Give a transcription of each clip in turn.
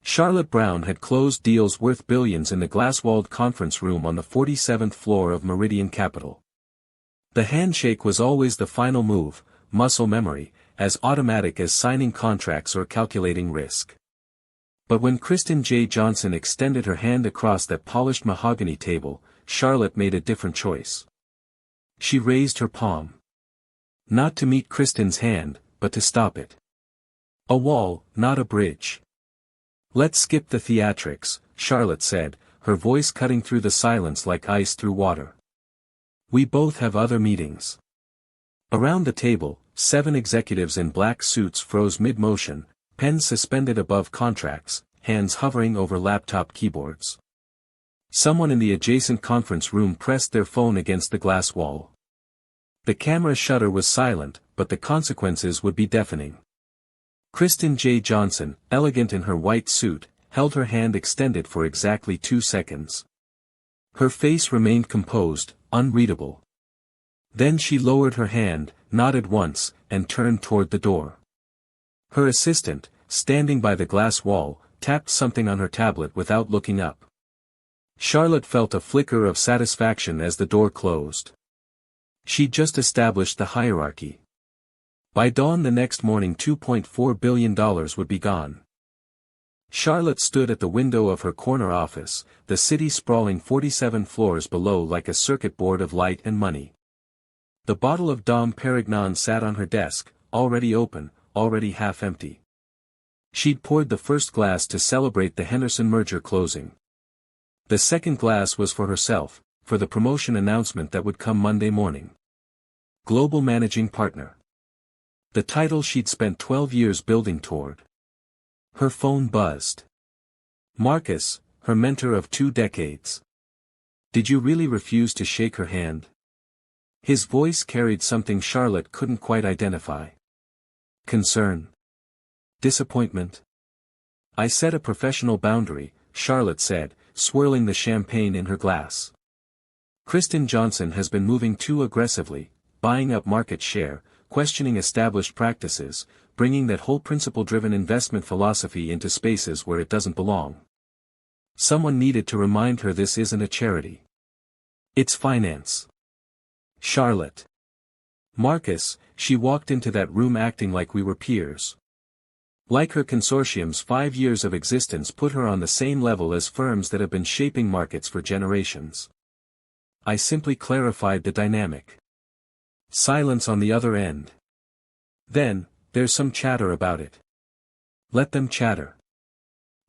Charlotte Brown had closed deals worth billions in the glass-walled conference room on the 47th floor of Meridian Capital. The handshake was always the final move, muscle memory, as automatic as signing contracts or calculating risk. But when Kristen J. Johnson extended her hand across that polished mahogany table, Charlotte made a different choice. She raised her palm. Not to meet Kristen's hand, but to stop it. A wall, not a bridge. "Let's skip the theatrics," Charlotte said, her voice cutting through the silence like ice through water. "We both have other meetings." Around the table, 7 executives in black suits froze mid-motion, pens suspended above contracts, hands hovering over laptop keyboards. Someone in the adjacent conference room pressed their phone against the glass wall. The camera shutter was silent, but the consequences would be deafening. Kristen J. Johnson, elegant in her white suit, held her hand extended for exactly 2 seconds. Her face remained composed, unreadable. Then she lowered her hand, nodded once, and turned toward the door. Her assistant, standing by the glass wall, tapped something on her tablet without looking up. Charlotte felt a flicker of satisfaction as the door closed. She'd just established the hierarchy. By dawn the next morning $2.4 billion would be gone. Charlotte stood at the window of her corner office, the city sprawling 47 floors below like a circuit board of light and money. The bottle of Dom Perignon sat on her desk, already open, already half empty. She'd poured the first glass to celebrate the Henderson merger closing. The second glass was for herself, for the promotion announcement that would come Monday morning. Global Managing Partner. The title she'd spent 12 years building toward. Her phone buzzed. Marcus, her mentor of 2 decades. "Did you really refuse to shake her hand?" His voice carried something Charlotte couldn't quite identify. Concern. Disappointment. "I set a professional boundary," Charlotte said, swirling the champagne in her glass. "Kristen Johnson has been moving too aggressively, buying up market share, questioning established practices, bringing that whole principle-driven investment philosophy into spaces where it doesn't belong. Someone needed to remind her this isn't a charity. It's finance." "Charlotte." "Marcus," she walked into that room acting like we were peers. Like her consortium's 5 years of existence put her on the same level as firms that have been shaping markets for generations. "I simply clarified the dynamic." Silence on the other end. "Then, there's some chatter about it." "Let them chatter."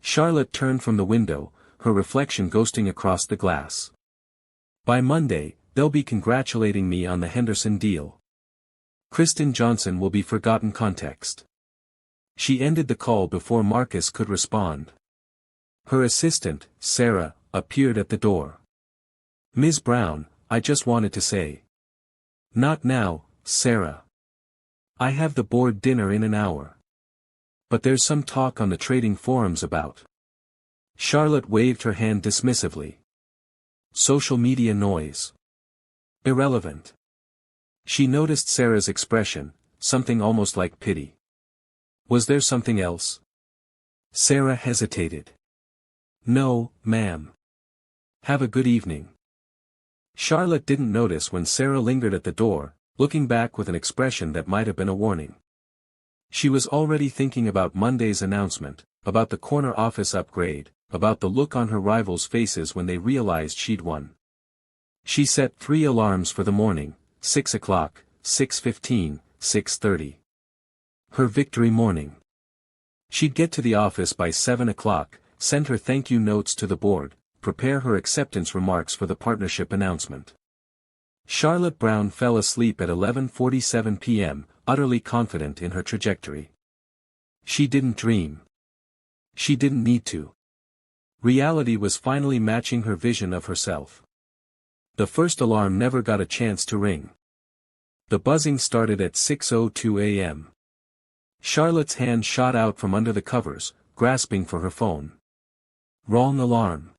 Charlotte turned from the window, her reflection ghosting across the glass. "By Monday, they'll be congratulating me on the Henderson deal. Kristen Johnson will be forgotten context." She ended the call before Marcus could respond. Her assistant, Sarah, appeared at the door. "Ms. Brown, I just wanted to say." "Not now, Sarah. I have the board dinner in an hour. But there's some talk on the trading forums about." Charlotte waved her hand dismissively. "Social media noise. Irrelevant." She noticed Sarah's expression, something almost like pity. "Was there something else?" Sarah hesitated. "No, ma'am. Have a good evening." Charlotte didn't notice when Sarah lingered at the door, looking back with an expression that might have been a warning. She was already thinking about Monday's announcement, about the corner office upgrade, about the look on her rivals' faces when they realized she'd won. She set 3 alarms for the morning, 6 o'clock, 6:15, 6:30. Her victory morning. She'd get to the office by 7 o'clock, send her thank you notes to the board, prepare her acceptance remarks for the partnership announcement. Charlotte Brown fell asleep at 11:47 p.m., utterly confident in her trajectory. She didn't dream. She didn't need to. Reality was finally matching her vision of herself. The first alarm never got a chance to ring. The buzzing started at 6:02 a.m. Charlotte's hand shot out from under the covers, grasping for her phone. Wrong alarm.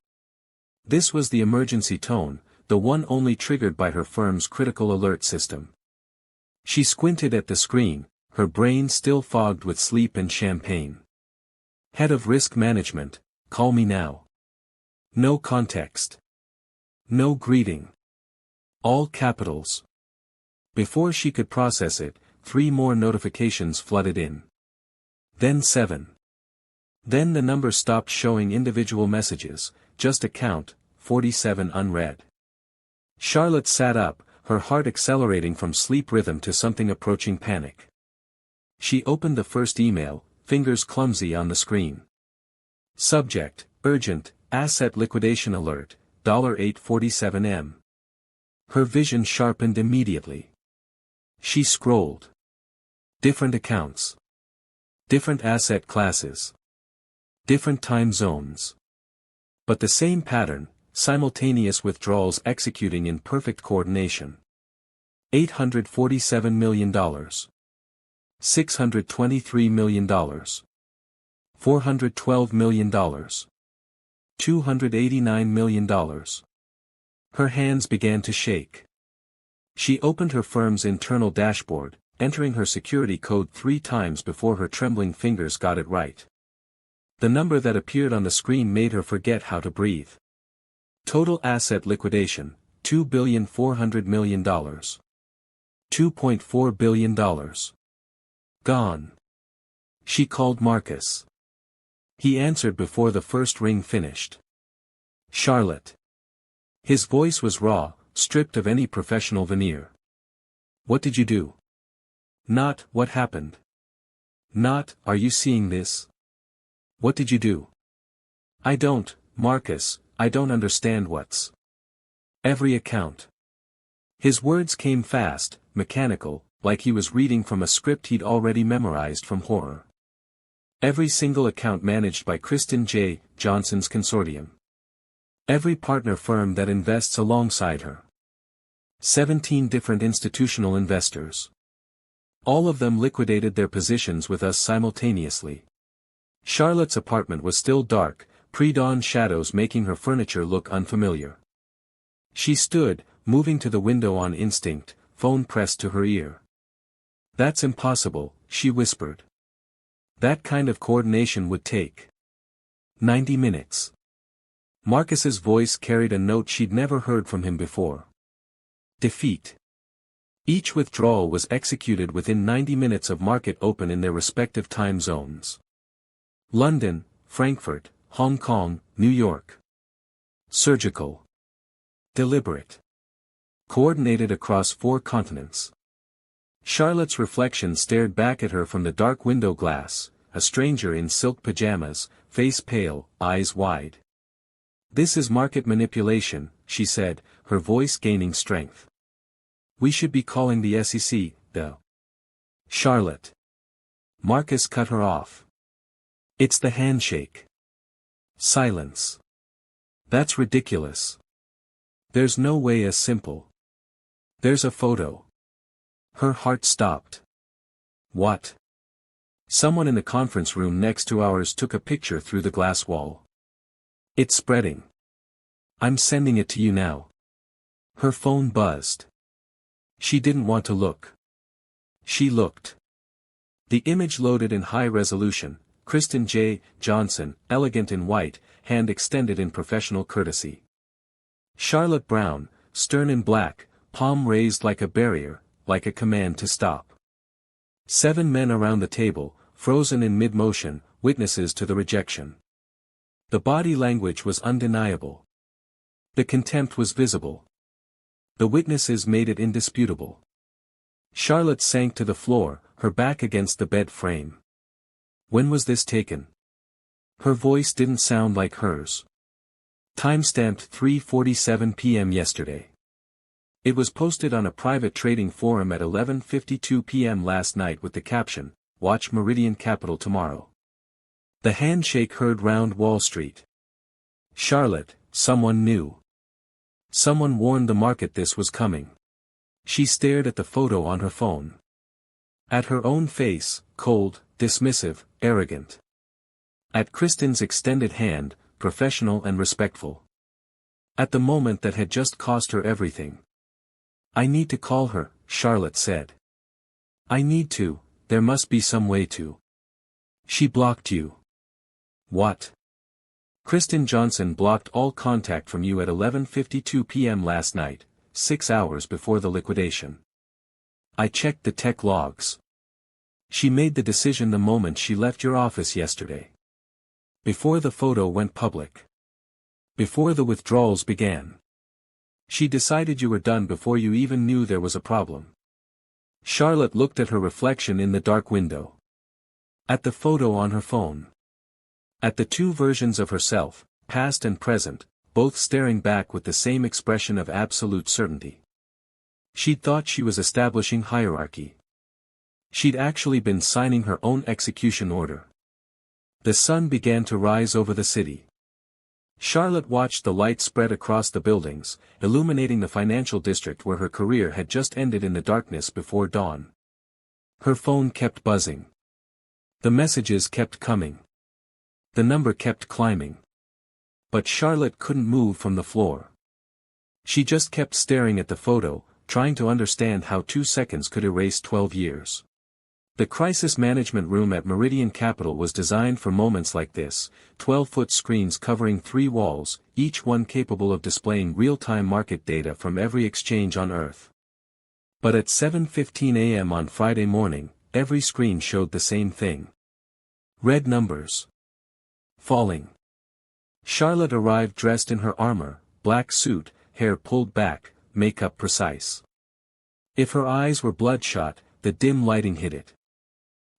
This was the emergency tone, the one only triggered by her firm's critical alert system. She squinted at the screen, her brain still fogged with sleep and champagne. Head of Risk Management, call me now. No context. No greeting. All capitals. Before she could process it, 3 more notifications flooded in. Then 7. Then the number stopped showing individual messages, just a count, 47 unread. Charlotte sat up, her heart accelerating from sleep rhythm to something approaching panic. She opened the first email, fingers clumsy on the screen. Subject, urgent, asset liquidation alert, $847M. Her vision sharpened immediately. She scrolled. Different accounts. Different asset classes. Different time zones. But the same pattern, simultaneous withdrawals executing in perfect coordination. $847 million. $623 million. $412 million. $289 million. Her hands began to shake. She opened her firm's internal dashboard, entering her security code 3 times before her trembling fingers got it right. The number that appeared on the screen made her forget how to breathe. Total asset liquidation, $2.4 billion. $2.4 billion. Gone. She called Marcus. He answered before the first ring finished. Charlotte. His voice was raw, stripped of any professional veneer. What did you do? Not, what happened? Not, are you seeing this? What did you do? I don't, Marcus, I don't understand what's. Every account. His words came fast, mechanical, like he was reading from a script he'd already memorized from horror. Every single account managed by Kristen J. Johnson's consortium. Every partner firm that invests alongside her. 17 different institutional investors. All of them liquidated their positions with us simultaneously. Charlotte's apartment was still dark, pre-dawn shadows making her furniture look unfamiliar. She stood, moving to the window on instinct, phone pressed to her ear. That's impossible, she whispered. That kind of coordination would take 90 minutes. Marcus's voice carried a note she'd never heard from him before. Defeat. Each withdrawal was executed within 90 minutes of market open in their respective time zones. London, Frankfurt, Hong Kong, New York. Surgical. Deliberate. Coordinated across 4 continents. Charlotte's reflection stared back at her from the dark window glass, a stranger in silk pajamas, face pale, eyes wide. This is market manipulation, she said, her voice gaining strength. We should be calling the SEC, though. Charlotte. Marcus cut her off. It's the handshake. Silence. That's ridiculous. There's no way as simple. There's a photo. Her heart stopped. What? Someone in the conference room next to ours took a picture through the glass wall. It's spreading. I'm sending it to you now. Her phone buzzed. She didn't want to look. She looked. The image loaded in high resolution, Kristen J. Johnson, elegant in white, hand extended in professional courtesy. Charlotte Brown, stern in black, palm raised like a barrier, like a command to stop. 7 men around the table, frozen in mid-motion, witnesses to the rejection. The body language was undeniable. The contempt was visible. The witnesses made it indisputable. Charlotte sank to the floor, her back against the bed frame. When was this taken? Her voice didn't sound like hers. Timestamped 3:47 p.m. yesterday. It was posted on a private trading forum at 11:52 p.m. last night with the caption, "Watch Meridian Capital tomorrow." The handshake heard round Wall Street. Charlotte, someone knew. Someone warned the market this was coming. She stared at the photo on her phone. At her own face, cold, dismissive, arrogant. At Kristen's extended hand, professional and respectful. At the moment that had just cost her everything. I need to call her, Charlotte said. I need to, there must be some way to. She blocked you. What? Kristen Johnson blocked all contact from you at 11:52 p.m. last night, 6 hours before the liquidation. I checked the tech logs. She made the decision the moment she left your office yesterday. Before the photo went public. Before the withdrawals began. She decided you were done before you even knew there was a problem. Charlotte looked at her reflection in the dark window. At the photo on her phone. At the two versions of herself, past and present, both staring back with the same expression of absolute certainty. She'd thought she was establishing hierarchy. She'd actually been signing her own execution order. The sun began to rise over the city. Charlotte watched the light spread across the buildings, illuminating the financial district where her career had just ended in the darkness before dawn. Her phone kept buzzing. The messages kept coming. The number kept climbing. But Charlotte couldn't move from the floor. She just kept staring at the photo, trying to understand how 2 seconds could erase 12 years. The crisis management room at Meridian Capital was designed for moments like this, 12-foot screens covering 3 walls, each one capable of displaying real-time market data from every exchange on Earth. But at 7:15 a.m. on Friday morning, every screen showed the same thing. Red numbers. Falling. Charlotte arrived dressed in her armor, black suit, hair pulled back, makeup precise. If her eyes were bloodshot, the dim lighting hid it.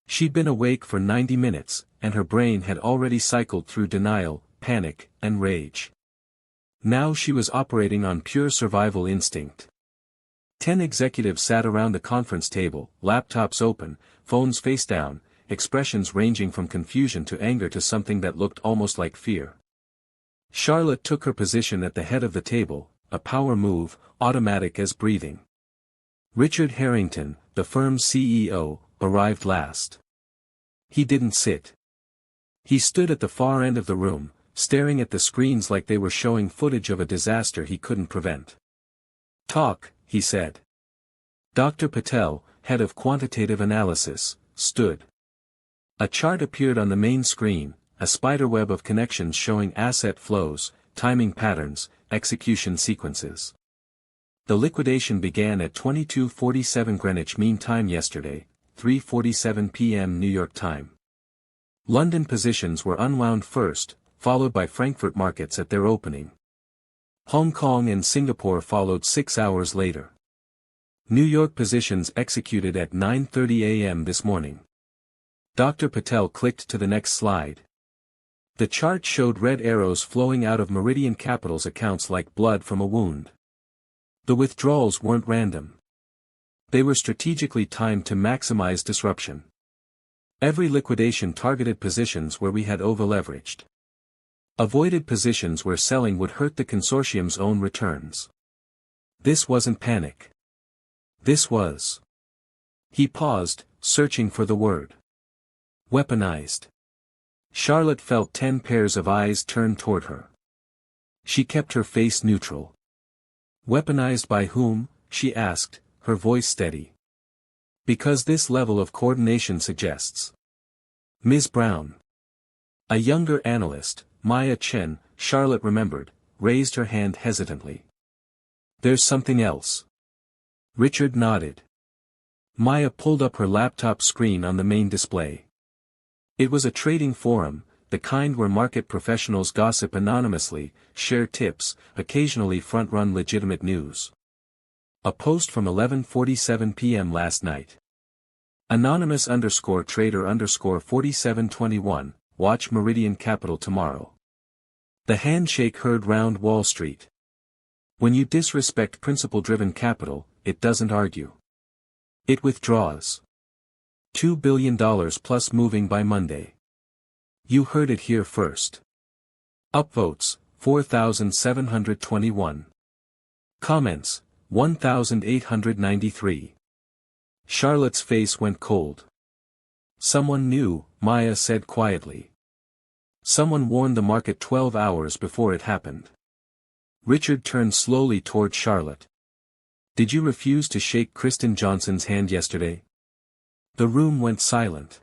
She'd been awake for 90 minutes, and her brain had already cycled through denial, panic, and rage. Now she was operating on pure survival instinct. 10 executives sat around the conference table, laptops open, phones face down, expressions ranging from confusion to anger to something that looked almost like fear. Charlotte took her position at the head of the table, a power move, automatic as breathing. Richard Harrington, the firm's CEO, arrived last. He didn't sit. He stood at the far end of the room, staring at the screens like they were showing footage of a disaster he couldn't prevent. "Talk," he said. Dr. Patel, head of quantitative analysis, stood. A chart appeared on the main screen, a spiderweb of connections showing asset flows, timing patterns, execution sequences. The liquidation began at 22:47 Greenwich Mean Time yesterday, 3:47 p.m. New York time. London positions were unwound first, followed by Frankfurt markets at their opening. Hong Kong and Singapore followed 6 hours later. New York positions executed at 9:30 a.m. this morning. Dr. Patel clicked to the next slide. The chart showed red arrows flowing out of Meridian Capital's accounts like blood from a wound. The withdrawals weren't random. They were strategically timed to maximize disruption. Every liquidation targeted positions where we had over-leveraged. Avoided positions where selling would hurt the consortium's own returns. This wasn't panic. This was. He paused, searching for the word. Weaponized. Charlotte felt 10 pairs of eyes turn toward her. She kept her face neutral. Weaponized by whom? She asked, her voice steady. Because this level of coordination suggests. Ms. Brown. A younger analyst, Maya Chen, Charlotte remembered, raised her hand hesitantly. There's something else. Richard nodded. Maya pulled up her laptop screen on the main display. It was a trading forum, the kind where market professionals gossip anonymously, share tips, occasionally front-run legitimate news. A post from 11:47 p.m. last night. Anonymous_trader_4721, watch Meridian Capital tomorrow. The handshake heard round Wall Street. When you disrespect principle-driven capital, it doesn't argue. It withdraws. $2 billion plus moving by Monday. You heard it here first. Upvotes, 4,721. Comments, 1,893. Charlotte's face went cold. Someone knew, Maya said quietly. Someone warned the market 12 hours before it happened. Richard turned slowly toward Charlotte. Did you refuse to shake Kristen Johnson's hand yesterday? The room went silent.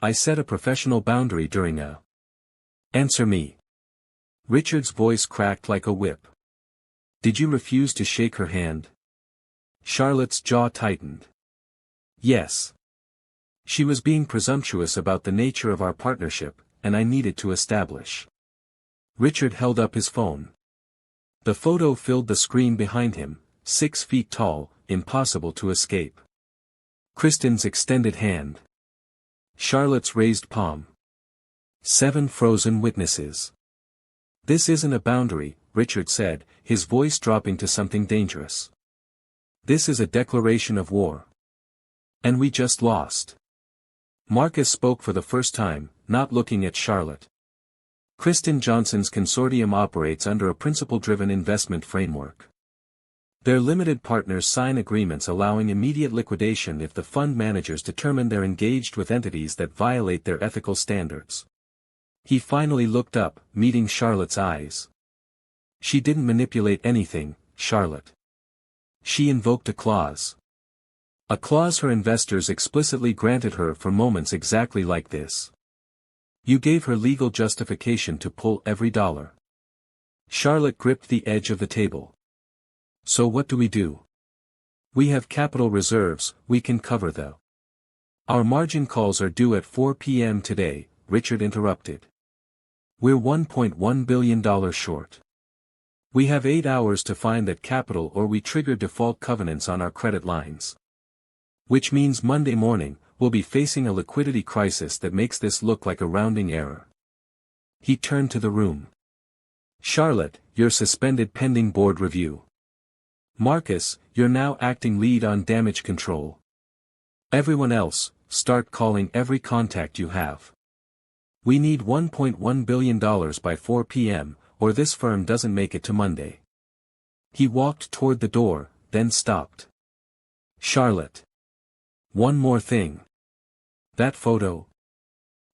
I set a professional boundary during a Answer me. Richard's voice cracked like a whip. Did you refuse to shake her hand? Charlotte's jaw tightened. Yes. She was being presumptuous about the nature of our partnership, and I needed to establish. Richard held up his phone. The photo filled the screen behind him, 6 feet tall, impossible to escape. Kristen's extended hand. Charlotte's raised palm. 7 frozen witnesses. This isn't a boundary, Richard said, his voice dropping to something dangerous. This is a declaration of war. And we just lost. Marcus spoke for the first time, not looking at Charlotte. Kristen Johnson's consortium operates under a principle-driven investment framework. Their limited partners sign agreements allowing immediate liquidation if the fund managers determine they're engaged with entities that violate their ethical standards. He finally looked up, meeting Charlotte's eyes. She didn't manipulate anything, Charlotte. She invoked a clause. A clause her investors explicitly granted her for moments exactly like this. You gave her legal justification to pull every dollar. Charlotte gripped the edge of the table. So what do we do? We have capital reserves, we can cover them. Our margin calls are due at 4 p.m. today, Richard interrupted. We're $1.1 billion short. We have 8 hours to find that capital or we trigger default covenants on our credit lines. Which means Monday morning, we'll be facing a liquidity crisis that makes this look like a rounding error. He turned to the room. Charlotte, you're suspended pending board review. Marcus, you're now acting lead on damage control. Everyone else, start calling every contact you have. We need $1.1 billion by 4 p.m., or this firm doesn't make it to Monday. He walked toward the door, then stopped. Charlotte. One more thing. That photo.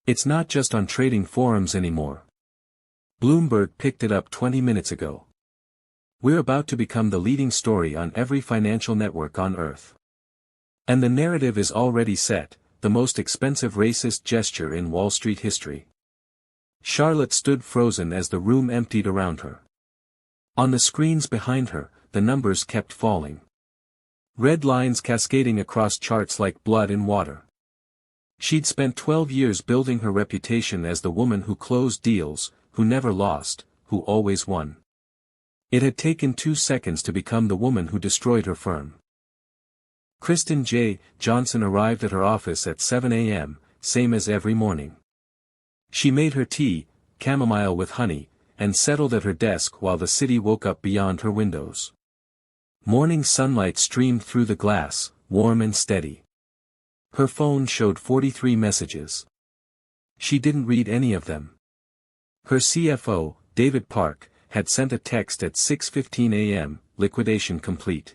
It's not just on trading forums anymore. Bloomberg picked it up 20 minutes ago. We're about to become the leading story on every financial network on Earth. And the narrative is already set, the most expensive racist gesture in Wall Street history. Charlotte stood frozen as the room emptied around her. On the screens behind her, the numbers kept falling. Red lines cascading across charts like blood in water. She'd spent 12 years building her reputation as the woman who closed deals, who never lost, who always won. It had taken 2 seconds to become the woman who destroyed her firm. Kristen J. Johnson arrived at her office at 7 a.m., same as every morning. She made her tea, chamomile with honey, and settled at her desk while the city woke up beyond her windows. Morning sunlight streamed through the glass, warm and steady. Her phone showed 43 messages. She didn't read any of them. Her CFO, David Park, had sent a text at 6:15 a.m., liquidation complete.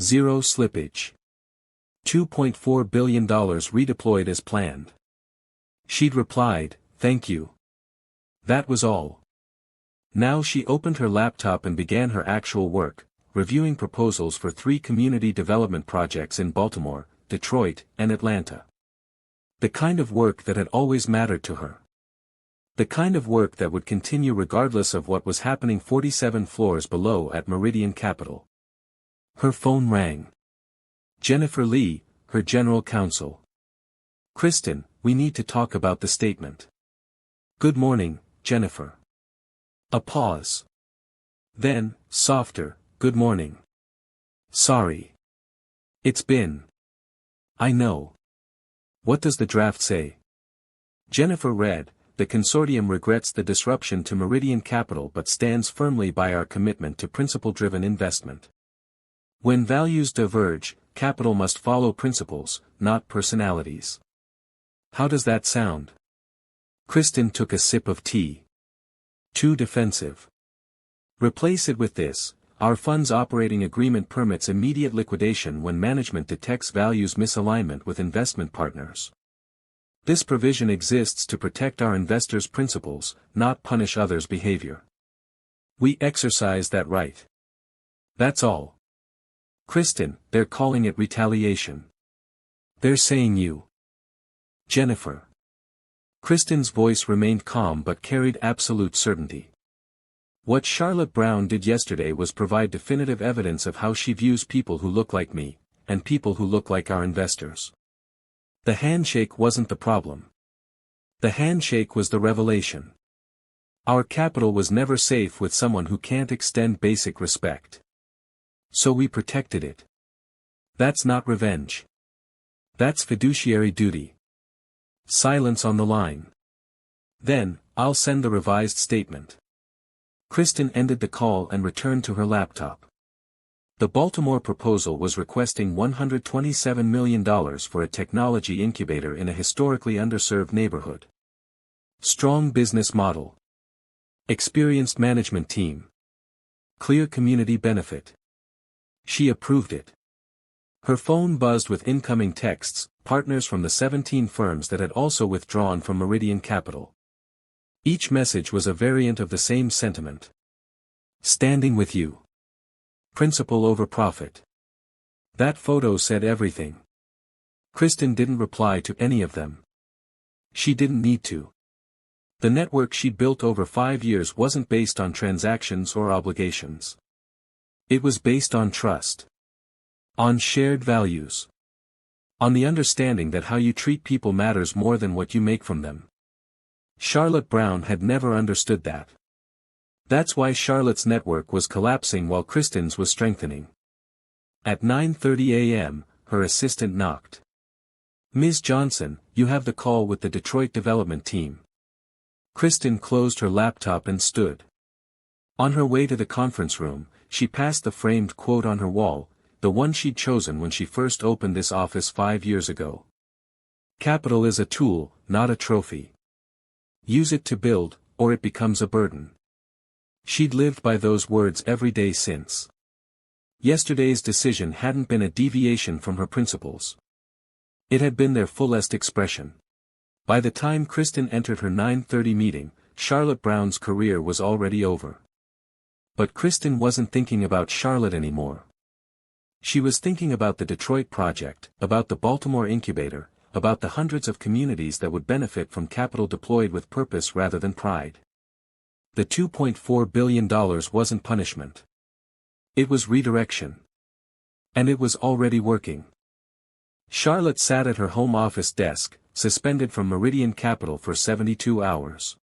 Zero slippage. $2.4 billion redeployed as planned. She'd replied, thank you. That was all. Now she opened her laptop and began her actual work, reviewing proposals for 3 community development projects in Baltimore, Detroit, and Atlanta. The kind of work that had always mattered to her. The kind of work that would continue regardless of what was happening 47 floors below at Meridian Capital. Her phone rang. Jennifer Lee, her general counsel. Kristen, we need to talk about the statement. Good morning, Jennifer. A pause. Then, softer, good morning. Sorry. It's been. I know. What does the draft say? Jennifer read, the consortium regrets the disruption to Meridian Capital but stands firmly by our commitment to principle-driven investment. When values diverge, capital must follow principles, not personalities. How does that sound? Kristen took a sip of tea. Too defensive. Replace it with this. Our fund's operating agreement permits immediate liquidation when management detects values misalignment with investment partners. This provision exists to protect our investors' principles, not punish others' behavior. We exercise that right. That's all. Kristen, they're calling it retaliation. They're saying you. Jennifer. Kristen's voice remained calm but carried absolute certainty. What Charlotte Brown did yesterday was provide definitive evidence of how she views people who look like me, and people who look like our investors. The handshake wasn't the problem. The handshake was the revelation. Our capital was never safe with someone who can't extend basic respect. So we protected it. That's not revenge. That's fiduciary duty. Silence on the line. Then, I'll send the revised statement. Kristen ended the call and returned to her laptop. The Baltimore proposal was requesting $127 million for a technology incubator in a historically underserved neighborhood. Strong business model. Experienced management team. Clear community benefit. She approved it. Her phone buzzed with incoming texts, partners from the 17 firms that had also withdrawn from Meridian Capital. Each message was a variant of the same sentiment. Standing with you. Principle over profit. That photo said everything. Kristen didn't reply to any of them. She didn't need to. The network she'd built over 5 years wasn't based on transactions or obligations. It was based on trust. On shared values. On the understanding that how you treat people matters more than what you make from them. Charlotte Brown had never understood that. That's why Charlotte's network was collapsing while Kristen's was strengthening. At 9:30 a.m., her assistant knocked. "Ms. Johnson, you have the call with the Detroit development team." Kristen closed her laptop and stood. On her way to the conference room, she passed the framed quote on her wall, the one she'd chosen when she first opened this office 5 years ago. "Capital is a tool, not a trophy. Use it to build, or it becomes a burden." She'd lived by those words every day since. Yesterday's decision hadn't been a deviation from her principles. It had been their fullest expression. By the time Kristen entered her 9:30 meeting, Charlotte Brown's career was already over. But Kristen wasn't thinking about Charlotte anymore. She was thinking about the Detroit project, about the Baltimore incubator, about the hundreds of communities that would benefit from capital deployed with purpose rather than pride. The $2.4 billion wasn't punishment. It was redirection. And it was already working. Charlotte sat at her home office desk, suspended from Meridian Capital for 72 hours.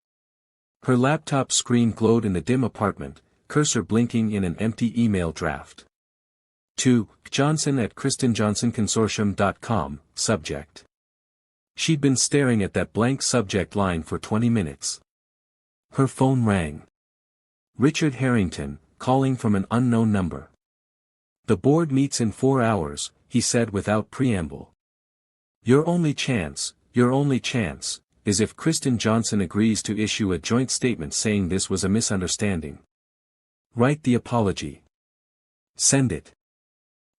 Her laptop screen glowed in the dim apartment, cursor blinking in an empty email draft. To Johnson@KristenJohnsonConsortium.com, subject. She'd been staring at that blank subject line for 20 minutes. Her phone rang. Richard Harrington, calling from an unknown number. "The board meets in 4 hours, he said without preamble. Your only chance, is if Kristen Johnson agrees to issue a joint statement saying this was a misunderstanding. Write the apology. Send it.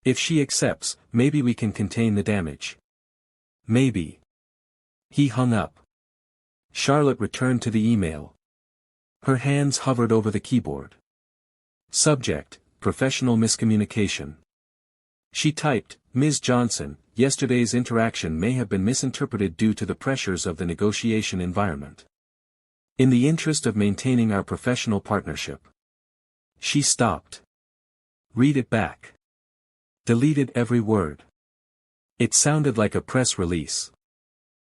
If she accepts, maybe we can contain the damage. Maybe." He hung up. Charlotte returned to the email. Her hands hovered over the keyboard. Subject, professional miscommunication. She typed, "Ms. Johnson, yesterday's interaction may have been misinterpreted due to the pressures of the negotiation environment. In the interest of maintaining our professional partnership." She stopped. Read it back. Deleted every word. It sounded like a press release.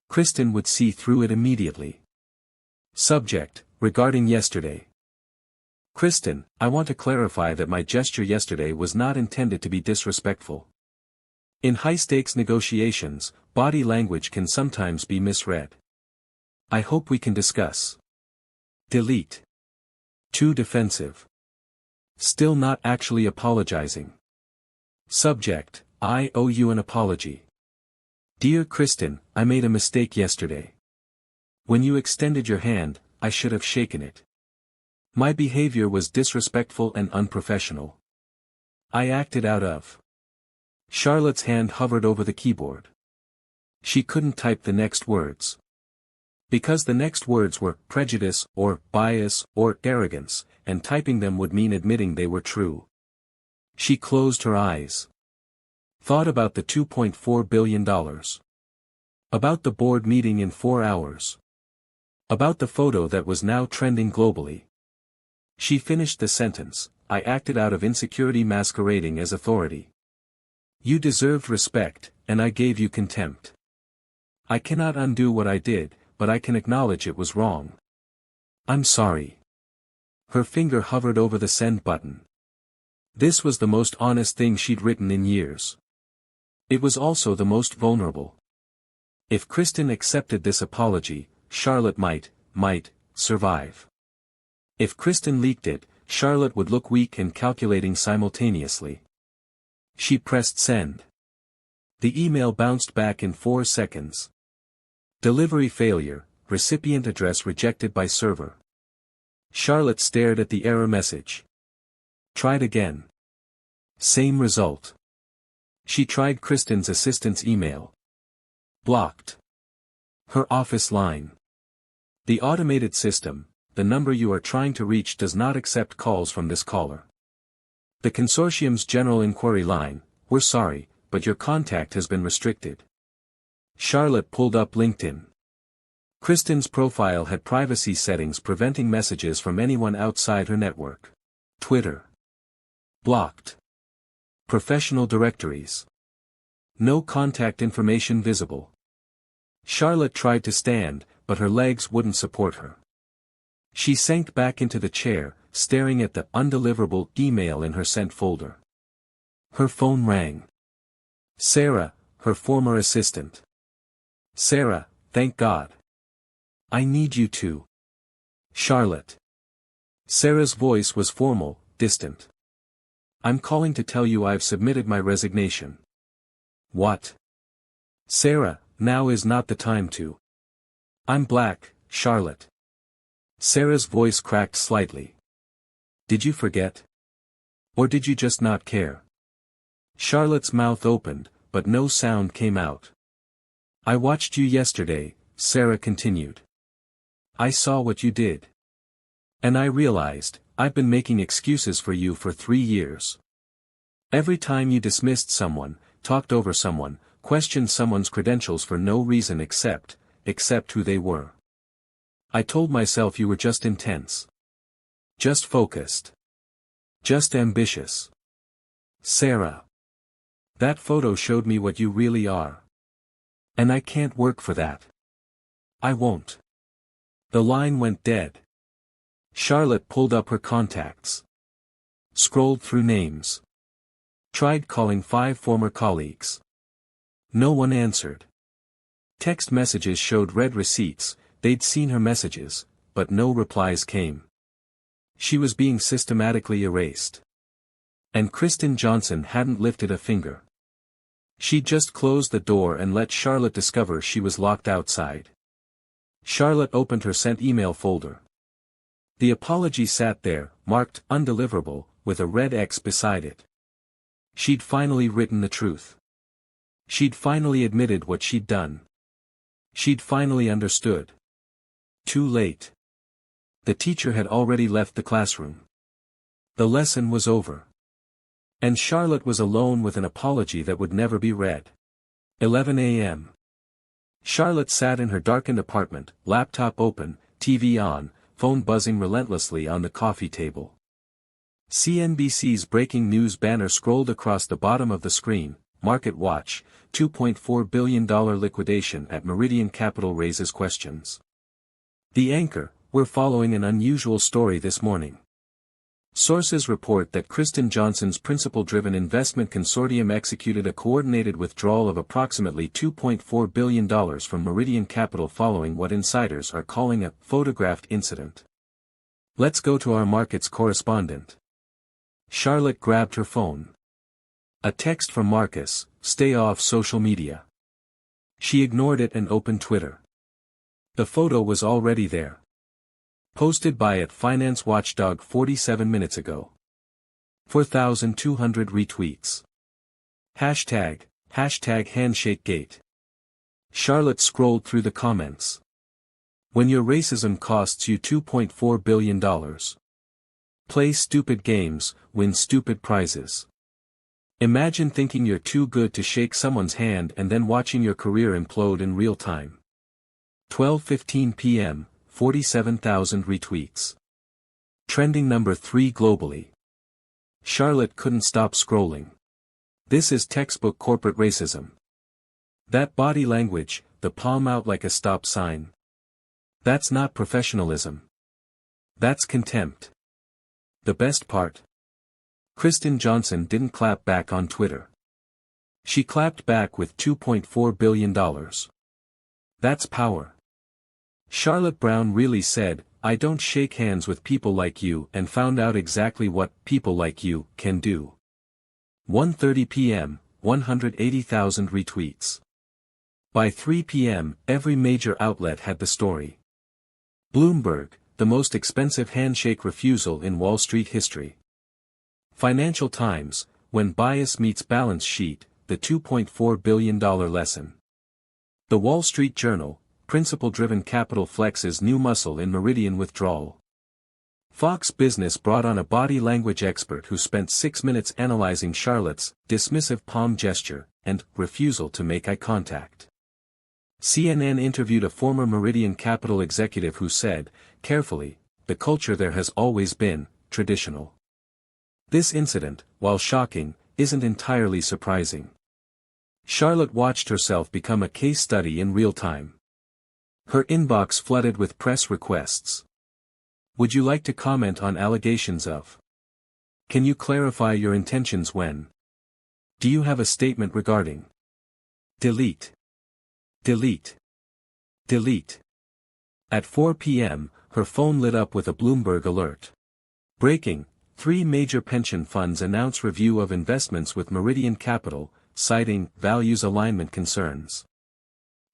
Kristen would see through it immediately. Subject, regarding yesterday. "Kristen, I want to clarify that my gesture yesterday was not intended to be disrespectful. In high-stakes negotiations, body language can sometimes be misread. I hope we can discuss." Delete. Too defensive. Still not actually apologizing. Subject, "I owe you an apology. Dear Kristen, I made a mistake yesterday. When you extended your hand, I should have shaken it. My behavior was disrespectful and unprofessional. I acted out of." Charlotte's hand hovered over the keyboard. She couldn't type the next words. Because the next words were prejudice, or bias, or arrogance, and typing them would mean admitting they were true. She closed her eyes. Thought about the $2.4 billion. About the board meeting in 4 hours. About the photo that was now trending globally. She finished the sentence, I acted out of insecurity masquerading as authority. You deserved respect, and I gave you contempt. I cannot undo what I did, but I can acknowledge it was wrong. I'm sorry. Her finger hovered over the send button. This was the most honest thing she'd written in years. It was also the most vulnerable. If Kristen accepted this apology, Charlotte might survive. If Kristen leaked it, Charlotte would look weak and calculating simultaneously. She pressed send. The email bounced back in 4 seconds. Delivery failure, recipient address rejected by server. Charlotte stared at the error message. Tried again. Same result. She tried Kristen's assistant's email. Blocked. Her office line. The automated system, the number you are trying to reach does not accept calls from this caller. The consortium's general inquiry line, we're sorry, but your contact has been restricted. Charlotte pulled up LinkedIn. Kristen's profile had privacy settings preventing messages from anyone outside her network. Twitter. Blocked. Professional directories. No contact information visible. Charlotte tried to stand, but her legs wouldn't support her. She sank back into the chair, staring at the undeliverable email in her sent folder. Her phone rang. Sarah, her former assistant. Sarah, thank God. I need you to. Charlotte. Sarah's voice was formal, distant. I'm calling to tell you I've submitted my resignation. What? Sarah, now is not the time to. I'm black, Charlotte. Sarah's voice cracked slightly. Did you forget? Or did you just not care? Charlotte's mouth opened, but no sound came out. I watched you yesterday, Sarah continued. I saw what you did. And I realized, I've been making excuses for you for 3 years. Every time you dismissed someone, talked over someone, questioned someone's credentials for no reason except who they were. I told myself you were just intense. Just focused. Just ambitious. Sarah. That photo showed me what you really are. And I can't work for that. I won't. The line went dead. Charlotte pulled up her contacts. Scrolled through names. Tried calling 5 former colleagues. No one answered. Text messages showed read receipts, they'd seen her messages, but no replies came. She was being systematically erased. And Kristen Johnson hadn't lifted a finger. She'd just closed the door and let Charlotte discover she was locked outside. Charlotte opened her sent email folder. The apology sat there, marked undeliverable, with a red X beside it. She'd finally written the truth. She'd finally admitted what she'd done. She'd finally understood. Too late. The teacher had already left the classroom. The lesson was over. And Charlotte was alone with an apology that would never be read. 11 a.m. Charlotte sat in her darkened apartment, laptop open, TV on, phone buzzing relentlessly on the coffee table. CNBC's breaking news banner scrolled across the bottom of the screen. Market Watch, $2.4 billion liquidation at Meridian Capital raises questions. The anchor, we're following an unusual story this morning. Sources report that Kristen Johnson's principal-driven investment consortium executed a coordinated withdrawal of approximately $2.4 billion from Meridian Capital following what insiders are calling a photographed incident. Let's go to our markets correspondent. Charlotte grabbed her phone. A text from Marcus, stay off social media. She ignored it and opened Twitter. The photo was already there. Posted by @Finance Watchdog 47 minutes ago. 4,200 retweets. Hashtag HandshakeGate. Charlotte scrolled through the comments. When your racism costs you $2.4 billion. Play stupid games, win stupid prizes. Imagine thinking you're too good to shake someone's hand and then watching your career implode in real time. 12:15 p.m., 47,000 retweets. Trending number 3 globally. Charlotte couldn't stop scrolling. This is textbook corporate racism. That body language, the palm out like a stop sign. That's not professionalism. That's contempt. The best part? Kristen Johnson didn't clap back on Twitter. She clapped back with $2.4 billion. That's power. Charlotte Brown really said, "I don't shake hands with people like you," and found out exactly what people like you can do. 1:30 p.m., 180,000 retweets. By 3 p.m., every major outlet had the story. Bloomberg, the most expensive handshake refusal in Wall Street history. Financial Times, when bias meets balance sheet, the $2.4 billion lesson. The Wall Street Journal, principle-driven capital flexes new muscle in Meridian withdrawal. Fox Business brought on a body language expert who spent 6 minutes analyzing Charlotte's dismissive palm gesture and refusal to make eye contact. CNN interviewed a former Meridian Capital executive who said, carefully, "The culture there has always been traditional." This incident, while shocking, isn't entirely surprising. Charlotte watched herself become a case study in real time. Her inbox flooded with press requests. Would you like to comment on allegations of? Can you clarify your intentions when? Do you have a statement regarding? Delete. Delete. Delete. At 4 p.m., her phone lit up with a Bloomberg alert. Breaking: 3 major pension funds announce review of investments with Meridian Capital, citing values alignment concerns.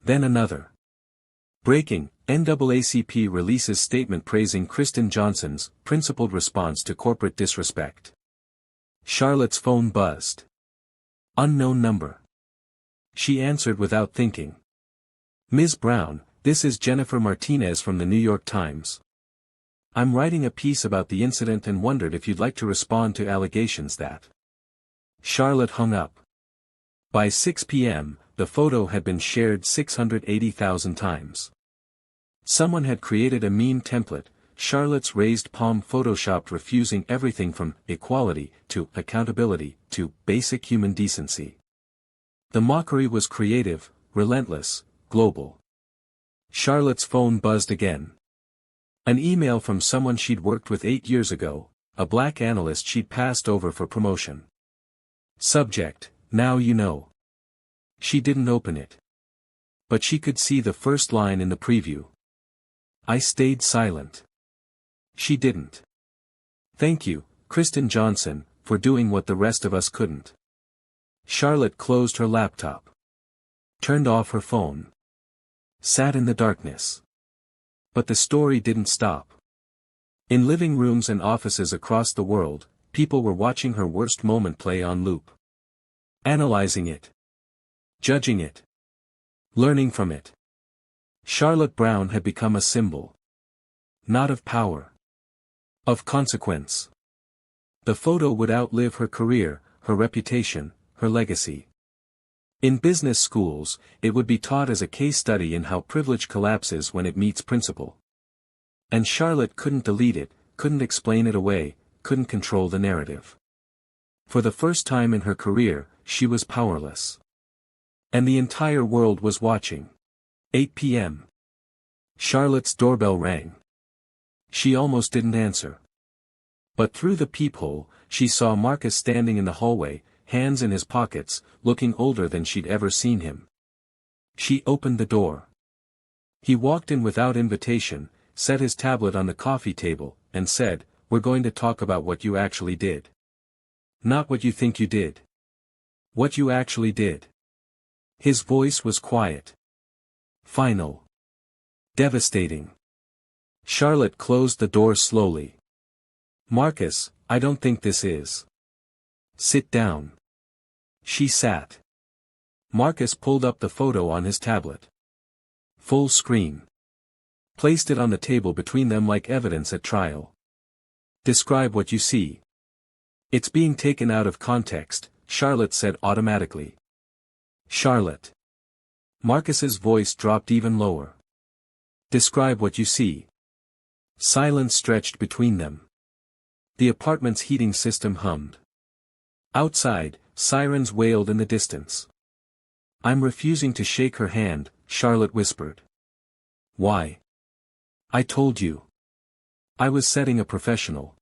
Then another. Breaking: NAACP releases statement praising Kristen Johnson's principled response to corporate disrespect. Charlotte's phone buzzed. Unknown number. She answered without thinking. "Ms. Brown, this is Jennifer Martinez from the New York Times. I'm writing a piece about the incident and wondered if you'd like to respond to allegations that." Charlotte hung up. By 6 p.m., the photo had been shared 680,000 times. Someone had created a meme template, Charlotte's raised palm photoshopped refusing everything from equality to accountability to basic human decency. The mockery was creative, relentless, global. Charlotte's phone buzzed again. An email from someone she'd worked with 8 years ago, a black analyst she'd passed over for promotion. Subject: "Now you know." She didn't open it. But she could see the first line in the preview. "I stayed silent." She didn't. "Thank you, Kristen Johnson, for doing what the rest of us couldn't." Charlotte closed her laptop. Turned off her phone. Sat in the darkness. But the story didn't stop. In living rooms and offices across the world, people were watching her worst moment play on loop. Analyzing it. Judging it. Learning from it. Charlotte Brown had become a symbol. Not of power. Of consequence. The photo would outlive her career, her reputation, her legacy. In business schools, it would be taught as a case study in how privilege collapses when it meets principle. And Charlotte couldn't delete it, couldn't explain it away, couldn't control the narrative. For the first time in her career, she was powerless. And the entire world was watching. 8 p.m. Charlotte's doorbell rang. She almost didn't answer. But through the peephole, she saw Marcus standing in the hallway, hands in his pockets, looking older than she'd ever seen him. She opened the door. He walked in without invitation, set his tablet on the coffee table, and said, "We're going to talk about what you actually did. Not what you think you did. What you actually did." His voice was quiet. Final. Devastating. Charlotte closed the door slowly. "Marcus, I don't think this is." "Sit down." She sat. Marcus pulled up the photo on his tablet. Full screen. Placed it on the table between them like evidence at trial. "Describe what you see." "It's being taken out of context," Charlotte said automatically. "Charlotte." Marcus's voice dropped even lower. "Describe what you see." Silence stretched between them. The apartment's heating system hummed. Outside, sirens wailed in the distance. "I'm refusing to shake her hand," Charlotte whispered. "Why?" "I told you. I was setting a professional."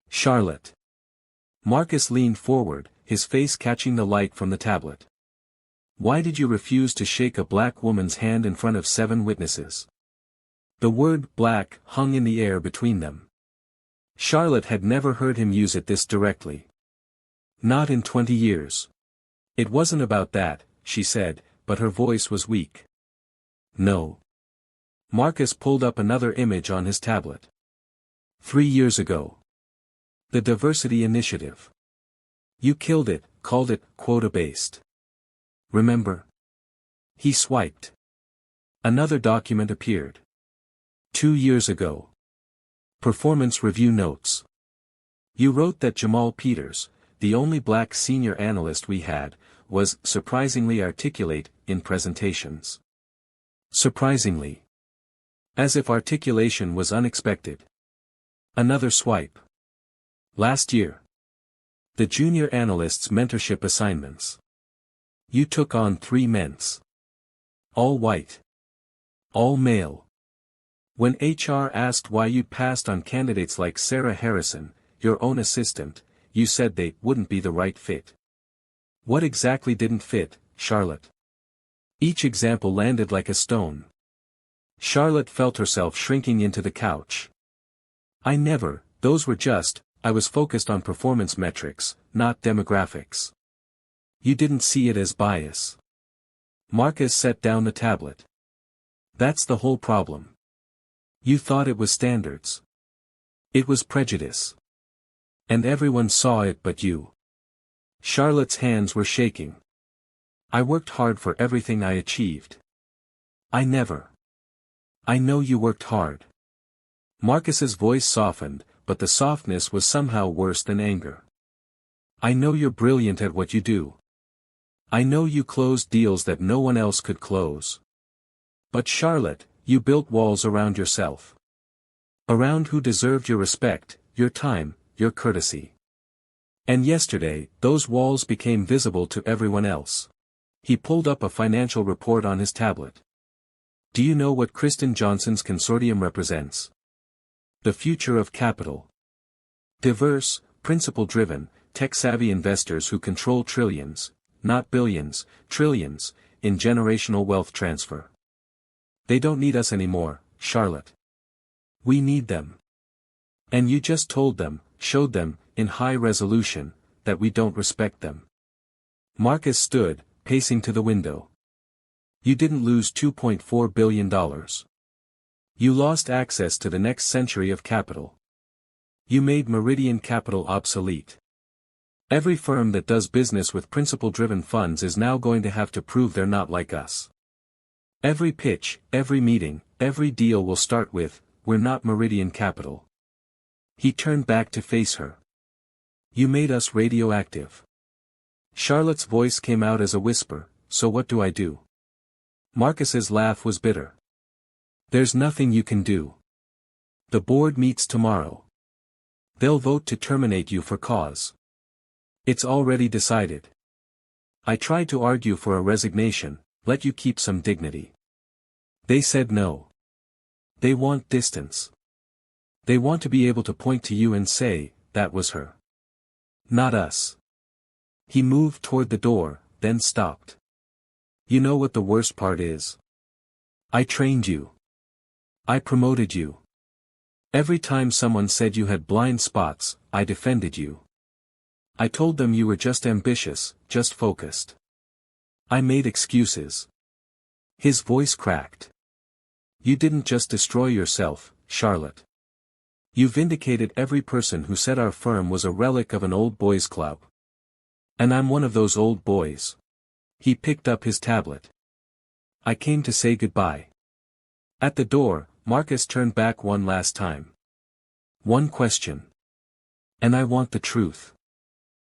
"Charlotte." Marcus leaned forward, his face catching the light from the tablet. "Why did you refuse to shake a black woman's hand in front of 7 witnesses?" The word "black" hung in the air between them. Charlotte had never heard him use it this directly. Not in 20 years. "It wasn't about that," she said, but her voice was weak. "No." Marcus pulled up another image on his tablet. 3 years ago. The Diversity Initiative. "You killed it, called it quota-based. Remember?" He swiped. Another document appeared. 2 years ago. Performance review notes. "You wrote that Jamal Peters, the only black senior analyst we had, was surprisingly articulate in presentations." Surprisingly. As if articulation was unexpected. Another swipe. "Last year. The junior analysts' mentorship assignments. You took on 3 ments. All white. All male. When HR asked why you passed on candidates like Sarah Harrison, your own assistant, you said they wouldn't be the right fit." What exactly didn't fit, Charlotte? Each example landed like a stone. Charlotte felt herself shrinking into the couch. Those were I was focused on performance metrics, not demographics. You didn't see it as bias. Marcus set down the tablet. That's the whole problem. You thought it was standards. It was prejudice. And everyone saw it but you. Charlotte's hands were shaking. "I worked hard for everything I achieved." I know you worked hard." Marcus's voice softened, but the softness was somehow worse than anger. "I know you're brilliant at what you do. I know you closed deals that no one else could close. But Charlotte, you built walls around yourself. Around who deserved your respect, your time, your courtesy. And yesterday, those walls became visible to everyone else." He pulled up a financial report on his tablet. "Do you know what Kristen Johnson's consortium represents? The future of capital. Diverse, principle-driven, tech-savvy investors who control trillions, not billions, trillions, in generational wealth transfer. They don't need us anymore, Charlotte. We need them. And you just told them, showed them, in high resolution, that we don't respect them." Marcus stood, pacing to the window. "You didn't lose $2.4 billion. You lost access to the next century of capital. You made Meridian Capital obsolete. Every firm that does business with principle-driven funds is now going to have to prove they're not like us. Every pitch, every meeting, every deal will start with, 'We're not Meridian Capital.'" He turned back to face her. "You made us radioactive." Charlotte's voice came out as a whisper, "So what do I do?" Marcus's laugh was bitter. "There's nothing you can do. The board meets tomorrow. They'll vote to terminate you for cause. It's already decided. I tried to argue for a resignation, let you keep some dignity. They said no. They want distance. They want to be able to point to you and say, 'That was her. Not us.'" He moved toward the door, then stopped. "You know what the worst part is? I trained you. I promoted you. Every time someone said you had blind spots, I defended you. I told them you were just ambitious, just focused. I made excuses." His voice cracked. "You didn't just destroy yourself, Charlotte. You vindicated every person who said our firm was a relic of an old boys' club. And I'm one of those old boys." He picked up his tablet. "I came to say goodbye." At the door, Marcus turned back one last time. "One question. And I want the truth.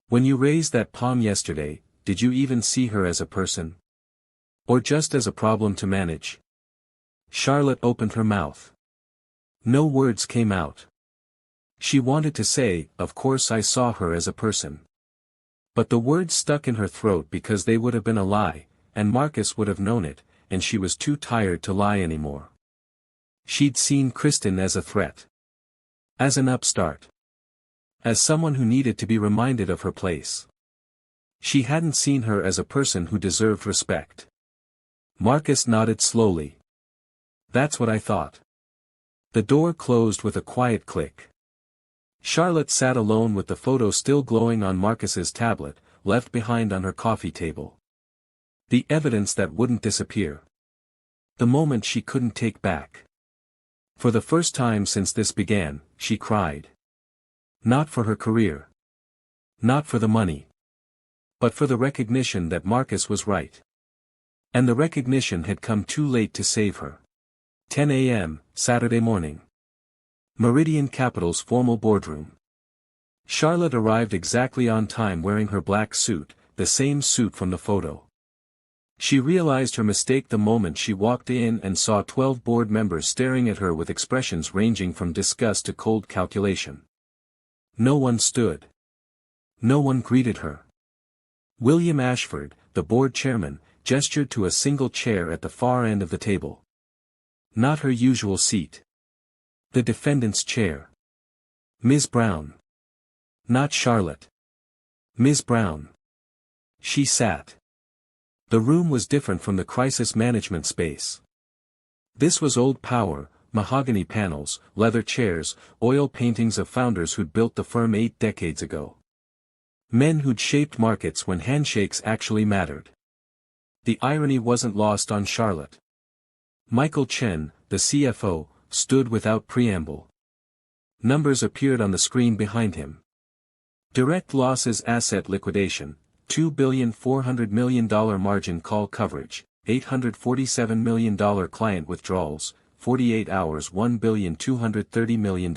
When you raised that palm yesterday, did you even see her as a person? Or just as a problem to manage?" Charlotte opened her mouth. No words came out. She wanted to say, "Of course I saw her as a person." But the words stuck in her throat because they would have been a lie, and Marcus would have known it, and she was too tired to lie anymore. She'd seen Kristen as a threat. As an upstart. As someone who needed to be reminded of her place. She hadn't seen her as a person who deserved respect. Marcus nodded slowly. "That's what I thought." The door closed with a quiet click. Charlotte sat alone with the photo still glowing on Marcus's tablet, left behind on her coffee table. The evidence that wouldn't disappear. The moment she couldn't take back. For the first time since this began, she cried. Not for her career. Not for the money. But for the recognition that Marcus was right. And the recognition had come too late to save her. 10 a.m., Saturday morning. Meridian Capital's formal boardroom. Charlotte arrived exactly on time wearing her black suit, the same suit from the photo. She realized her mistake the moment she walked in and saw 12 board members staring at her with expressions ranging from disgust to cold calculation. No one stood. No one greeted her. William Ashford, the board chairman, gestured to a single chair at the far end of the table. Not her usual seat. The defendant's chair. Ms. Brown. Not Charlotte. Ms. Brown. She sat. The room was different from the crisis management space. This was old power, mahogany panels, leather chairs, oil paintings of founders who'd built the firm 8 decades ago. Men who'd shaped markets when handshakes actually mattered. The irony wasn't lost on Charlotte. Michael Chen, the CFO, stood without preamble. Numbers appeared on the screen behind him. Direct losses, asset liquidation, $2.4 billion margin call coverage, $847 million client withdrawals, 48 hours $1.23 billion.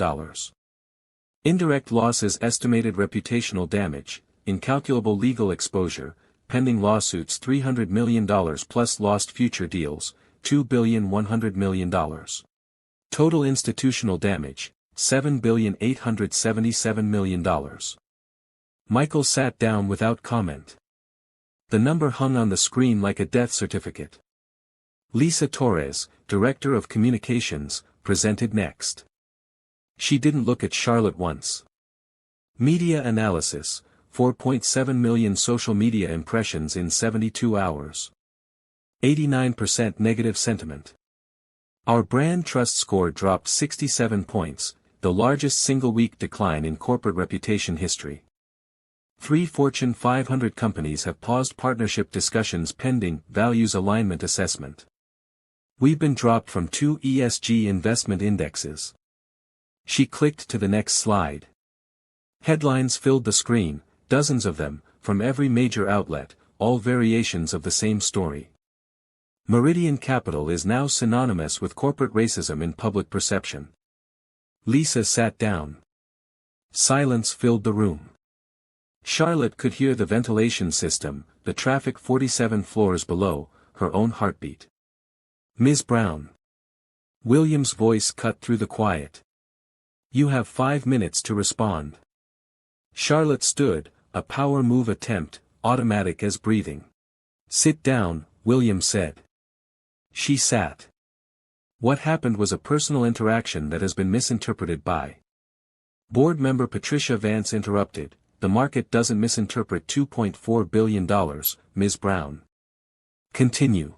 Indirect losses, estimated reputational damage, incalculable legal exposure, pending lawsuits $300 million plus lost future deals, $2.1 billion. Total institutional damage, $7.877 billion. Michael sat down without comment. The number hung on the screen like a death certificate. Lisa Torres, Director of Communications, presented next. She didn't look at Charlotte once. Media analysis, 4.7 million social media impressions in 72 hours. 89% negative sentiment. Our brand trust score dropped 67 points, the largest single-week decline in corporate reputation history. 3 Fortune 500 companies have paused partnership discussions pending values alignment assessment. We've been dropped from 2 ESG investment indexes. She clicked to the next slide. Headlines filled the screen, dozens of them, from every major outlet, all variations of the same story. Meridian Capital is now synonymous with corporate racism in public perception. Lisa sat down. Silence filled the room. Charlotte could hear the ventilation system, the traffic 47 floors below, her own heartbeat. Ms. Brown. William's voice cut through the quiet. You have 5 minutes to respond. Charlotte stood, a power move attempt, automatic as breathing. Sit down, William said. She sat. What happened was a personal interaction that has been misinterpreted by. Board member Patricia Vance interrupted, the market doesn't misinterpret $2.4 billion, Ms. Brown. Continue.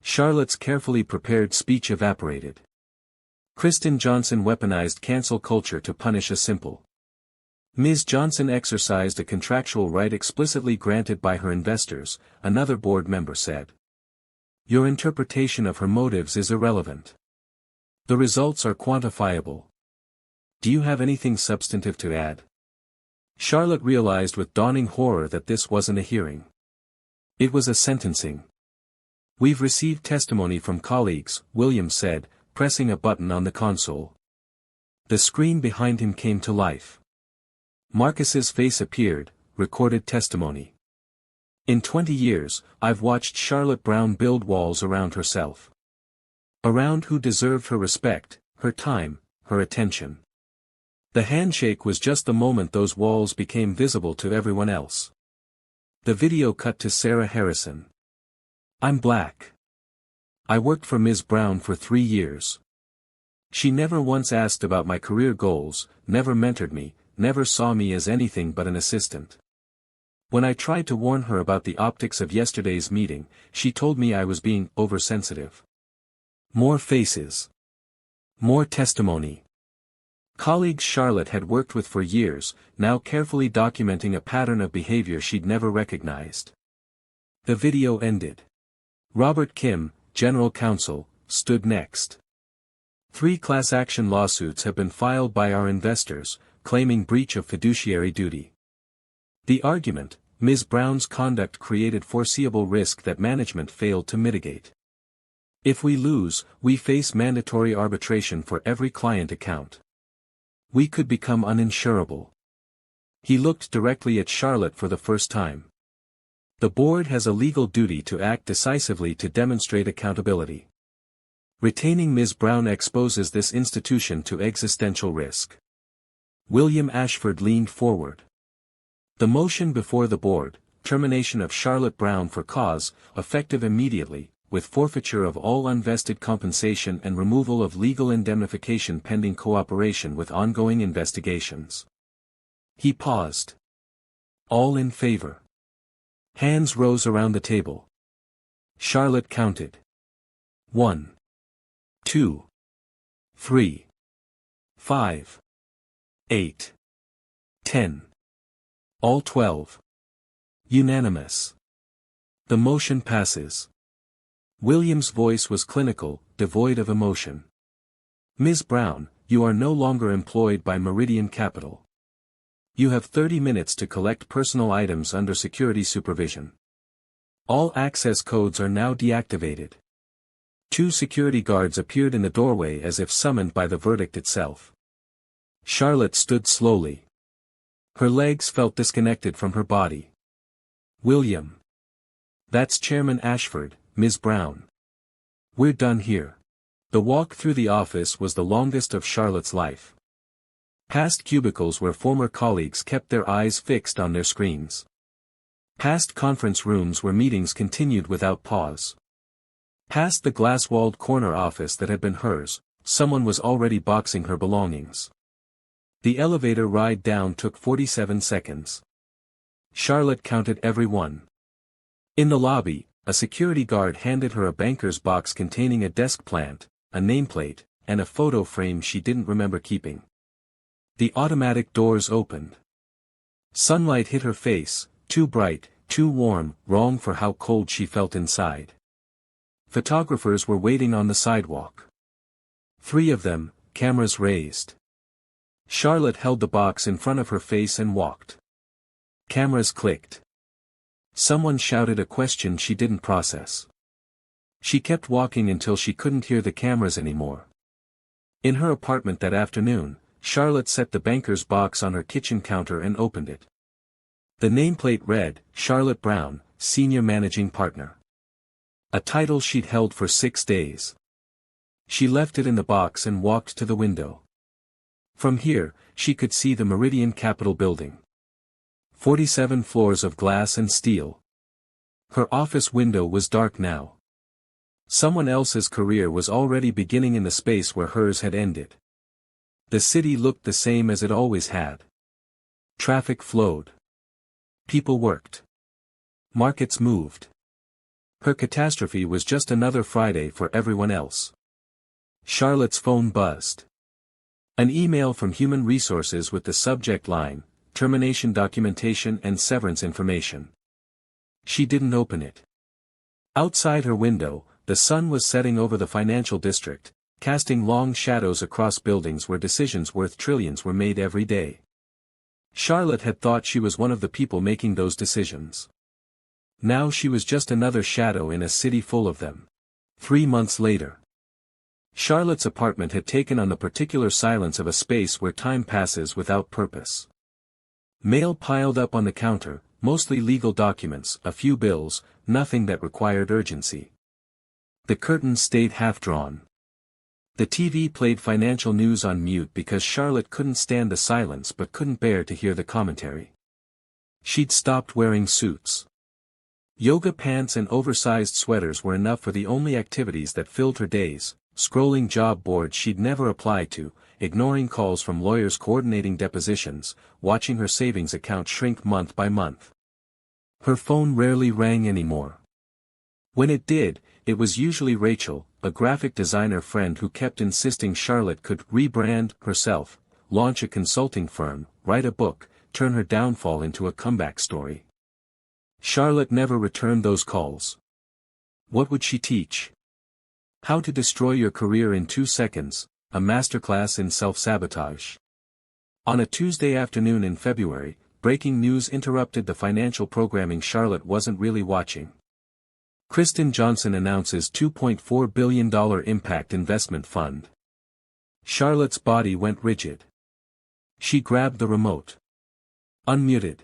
Charlotte's carefully prepared speech evaporated. Kristen Johnson weaponized cancel culture to punish a simple. Ms. Johnson exercised a contractual right explicitly granted by her investors, another board member said. Your interpretation of her motives is irrelevant. The results are quantifiable. Do you have anything substantive to add? Charlotte realized with dawning horror that this wasn't a hearing. It was a sentencing. We've received testimony from colleagues, William said, pressing a button on the console. The screen behind him came to life. Marcus's face appeared, recorded testimony. In 20 years, I've watched Charlotte Brown build walls around herself. Around who deserved her respect, her time, her attention. The handshake was just the moment those walls became visible to everyone else. The video cut to Sarah Harrison. I'm black. I worked for Ms. Brown for 3 years. She never once asked about my career goals, never mentored me, never saw me as anything but an assistant. When I tried to warn her about the optics of yesterday's meeting, she told me I was being oversensitive. More faces. More testimony. Colleagues Charlotte had worked with for years, now carefully documenting a pattern of behavior she'd never recognized. The video ended. Robert Kim, General Counsel, stood next. 3 class action lawsuits have been filed by our investors, claiming breach of fiduciary duty. The argument: Ms. Brown's conduct created foreseeable risk that management failed to mitigate. If we lose, we face mandatory arbitration for every client account. We could become uninsurable. He looked directly at Charlotte for the first time. The board has a legal duty to act decisively to demonstrate accountability. Retaining Ms. Brown exposes this institution to existential risk. William Ashford leaned forward. The motion before the board, termination of Charlotte Brown for cause, effective immediately, with forfeiture of all unvested compensation and removal of legal indemnification pending cooperation with ongoing investigations. He paused. All in favor. Hands rose around the table. Charlotte counted. 1, 2, 3, 5, 8, 10. All 12. Unanimous. The motion passes. William's voice was clinical, devoid of emotion. Ms. Brown, you are no longer employed by Meridian Capital. You have 30 minutes to collect personal items under security supervision. All access codes are now deactivated. 2 security guards appeared in the doorway as if summoned by the verdict itself. Charlotte stood slowly. Her legs felt disconnected from her body. William. That's Chairman Ashford, Ms. Brown. We're done here. The walk through the office was the longest of Charlotte's life. Past cubicles where former colleagues kept their eyes fixed on their screens. Past conference rooms where meetings continued without pause. Past the glass-walled corner office that had been hers, someone was already boxing her belongings. The elevator ride down took 47 seconds. Charlotte counted every one. In the lobby, a security guard handed her a banker's box containing a desk plant, a nameplate, and a photo frame she didn't remember keeping. The automatic doors opened. Sunlight hit her face, too bright, too warm, wrong for how cold she felt inside. Photographers were waiting on the sidewalk. 3 of them, cameras raised. Charlotte held the box in front of her face and walked. Cameras clicked. Someone shouted a question she didn't process. She kept walking until she couldn't hear the cameras anymore. In her apartment that afternoon, Charlotte set the banker's box on her kitchen counter and opened it. The nameplate read, Charlotte Brown, Senior Managing Partner. A title she'd held for 6 days. She left it in the box and walked to the window. From here, she could see the Meridian Capital building. 47 floors of glass and steel. Her office window was dark now. Someone else's career was already beginning in the space where hers had ended. The city looked the same as it always had. Traffic flowed. People worked. Markets moved. Her catastrophe was just another Friday for everyone else. Charlotte's phone buzzed. An email from Human Resources with the subject line, Termination Documentation and Severance Information. She didn't open it. Outside her window, the sun was setting over the financial district, casting long shadows across buildings where decisions worth trillions were made every day. Charlotte had thought she was one of the people making those decisions. Now she was just another shadow in a city full of them. 3 months later. Charlotte's apartment had taken on the particular silence of a space where time passes without purpose. Mail piled up on the counter, mostly legal documents, a few bills, nothing that required urgency. The curtains stayed half-drawn. The TV played financial news on mute because Charlotte couldn't stand the silence but couldn't bear to hear the commentary. She'd stopped wearing suits. Yoga pants and oversized sweaters were enough for the only activities that filled her days, scrolling job boards she'd never applied to, ignoring calls from lawyers coordinating depositions, watching her savings account shrink month by month. Her phone rarely rang anymore. When it did, it was usually Rachel, a graphic designer friend who kept insisting Charlotte could rebrand herself, launch a consulting firm, write a book, turn her downfall into a comeback story. Charlotte never returned those calls. What would she teach? How to destroy your career in 2 seconds, a masterclass in self-sabotage. On a Tuesday afternoon in February, breaking news interrupted the financial programming Charlotte wasn't really watching. Kristen Johnson announces $2.4 billion impact investment fund. Charlotte's body went rigid. She grabbed the remote. Unmuted.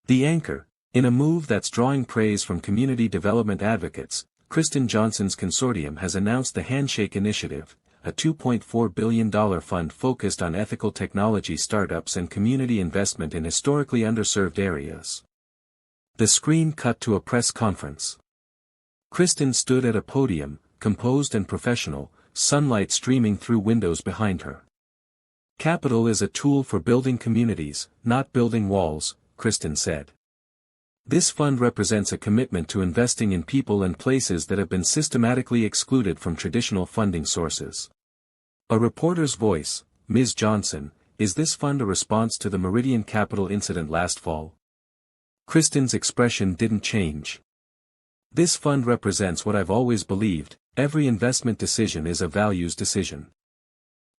The anchor, in a move that's drawing praise from community development advocates, Kristen Johnson's consortium has announced the Handshake initiative, a $2.4 billion fund focused on ethical technology startups and community investment in historically underserved areas. The screen cut to a press conference. Kristen stood at a podium, composed and professional, sunlight streaming through windows behind her. Capital is a tool for building communities, not building walls, Kristen said. This fund represents a commitment to investing in people and places that have been systematically excluded from traditional funding sources. A reporter's voice, Ms. Johnson, is this fund a response to the Meridian Capital incident last fall? Kristen's expression didn't change. This fund represents what I've always believed, every investment decision is a values decision.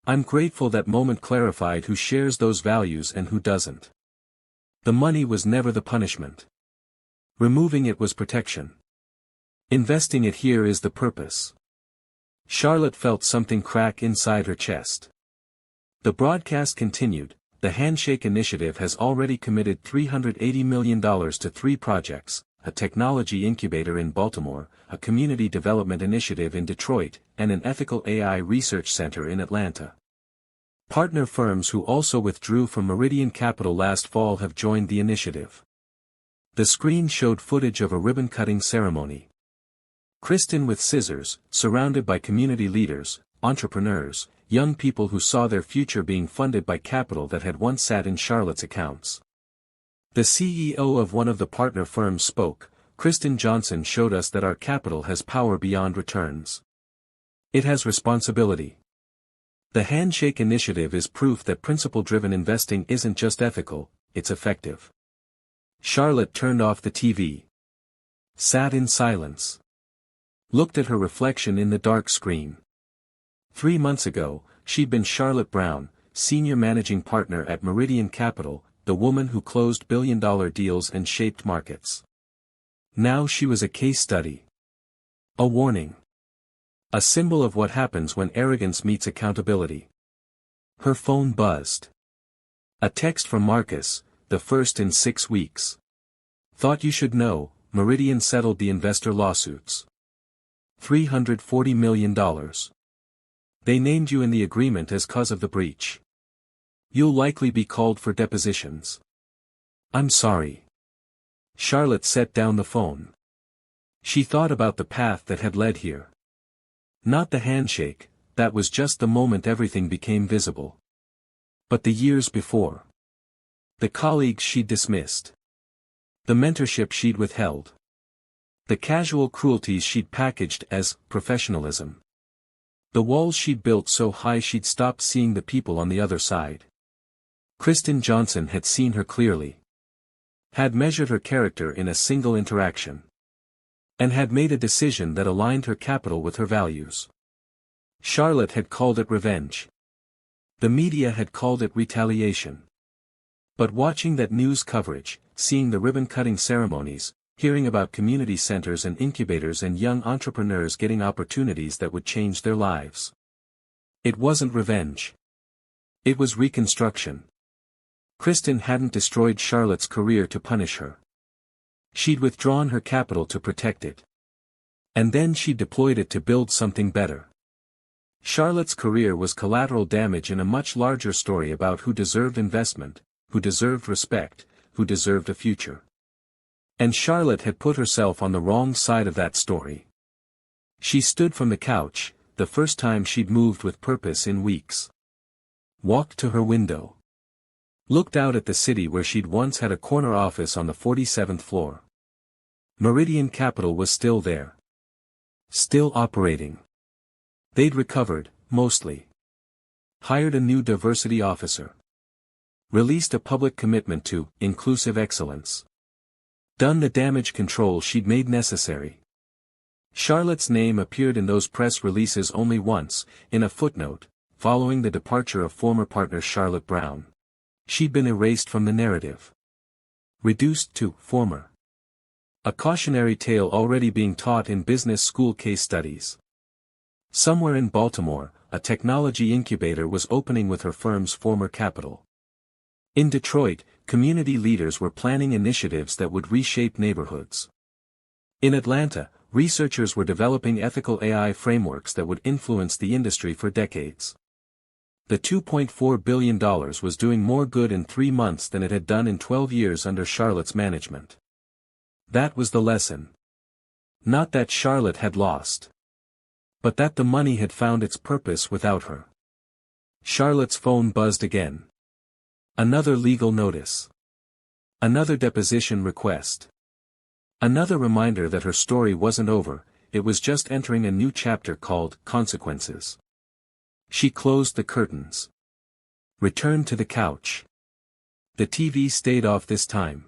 I'm grateful that moment clarified who shares those values and who doesn't. The money was never the punishment. Removing it was protection. Investing it here is the purpose. Charlotte felt something crack inside her chest. The broadcast continued. The Handshake initiative has already committed $380 million to 3 projects, a technology incubator in Baltimore, a community development initiative in Detroit, and an ethical AI research center in Atlanta. Partner firms who also withdrew from Meridian Capital last fall have joined the initiative. The screen showed footage of a ribbon-cutting ceremony. Kristen with scissors, surrounded by community leaders, entrepreneurs, young people who saw their future being funded by capital that had once sat in Charlotte's accounts. The CEO of one of the partner firms spoke. Kristen Johnson showed us that our capital has power beyond returns. It has responsibility. The Handshake initiative is proof that principle-driven investing isn't just ethical, it's effective. Charlotte turned off the TV. Sat in silence. Looked at her reflection in the dark screen. 3 months ago, she'd been Charlotte Brown, senior managing partner at Meridian Capital, the woman who closed billion-dollar deals and shaped markets. Now she was a case study. A warning. A symbol of what happens when arrogance meets accountability. Her phone buzzed. A text from Marcus, the first in 6 weeks. Thought you should know, Meridian settled the investor lawsuits. $340 million. They named you in the agreement as cause of the breach. You'll likely be called for depositions. I'm sorry. Charlotte set down the phone. She thought about the path that had led here. Not the handshake, that was just the moment everything became visible. But the years before. The colleagues she'd dismissed. The mentorship she'd withheld. The casual cruelties she'd packaged as professionalism. The walls she'd built so high she'd stopped seeing the people on the other side. Kristen Johnson had seen her clearly. Had measured her character in a single interaction. And had made a decision that aligned her capital with her values. Charlotte had called it revenge. The media had called it retaliation. But watching that news coverage, seeing the ribbon-cutting ceremonies, hearing about community centers and incubators and young entrepreneurs getting opportunities that would change their lives. It wasn't revenge. It was reconstruction. Kristen hadn't destroyed Charlotte's career to punish her. She'd withdrawn her capital to protect it. And then she deployed it to build something better. Charlotte's career was collateral damage in a much larger story about who deserved investment, who deserved respect, who deserved a future. And Charlotte had put herself on the wrong side of that story. She stood from the couch, the first time she'd moved with purpose in weeks. Walked to her window. Looked out at the city where she'd once had a corner office on the 47th floor. Meridian Capital was still there. Still operating. They'd recovered, mostly. Hired a new diversity officer. Released a public commitment to inclusive excellence. Done the damage control she'd made necessary. Charlotte's name appeared in those press releases only once, in a footnote, following the departure of former partner Charlotte Brown. She'd been erased from the narrative. Reduced to former. A cautionary tale already being taught in business school case studies. Somewhere in Baltimore, a technology incubator was opening with her firm's former capital. In Detroit, community leaders were planning initiatives that would reshape neighborhoods. In Atlanta, researchers were developing ethical AI frameworks that would influence the industry for decades. The $2.4 billion was doing more good in 3 months than it had done in 12 years under Charlotte's management. That was the lesson. Not that Charlotte had lost. But that the money had found its purpose without her. Charlotte's phone buzzed again. Another legal notice. Another deposition request. Another reminder that her story wasn't over, it was just entering a new chapter called Consequences. She closed the curtains. Returned to the couch. The TV stayed off this time.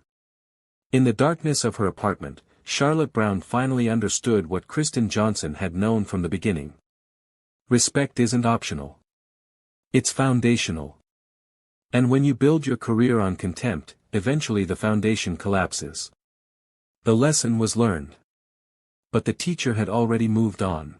In the darkness of her apartment, Charlotte Brown finally understood what Kristen Johnson had known from the beginning. Respect isn't optional. It's foundational. And when you build your career on contempt, eventually the foundation collapses. The lesson was learned. But the teacher had already moved on.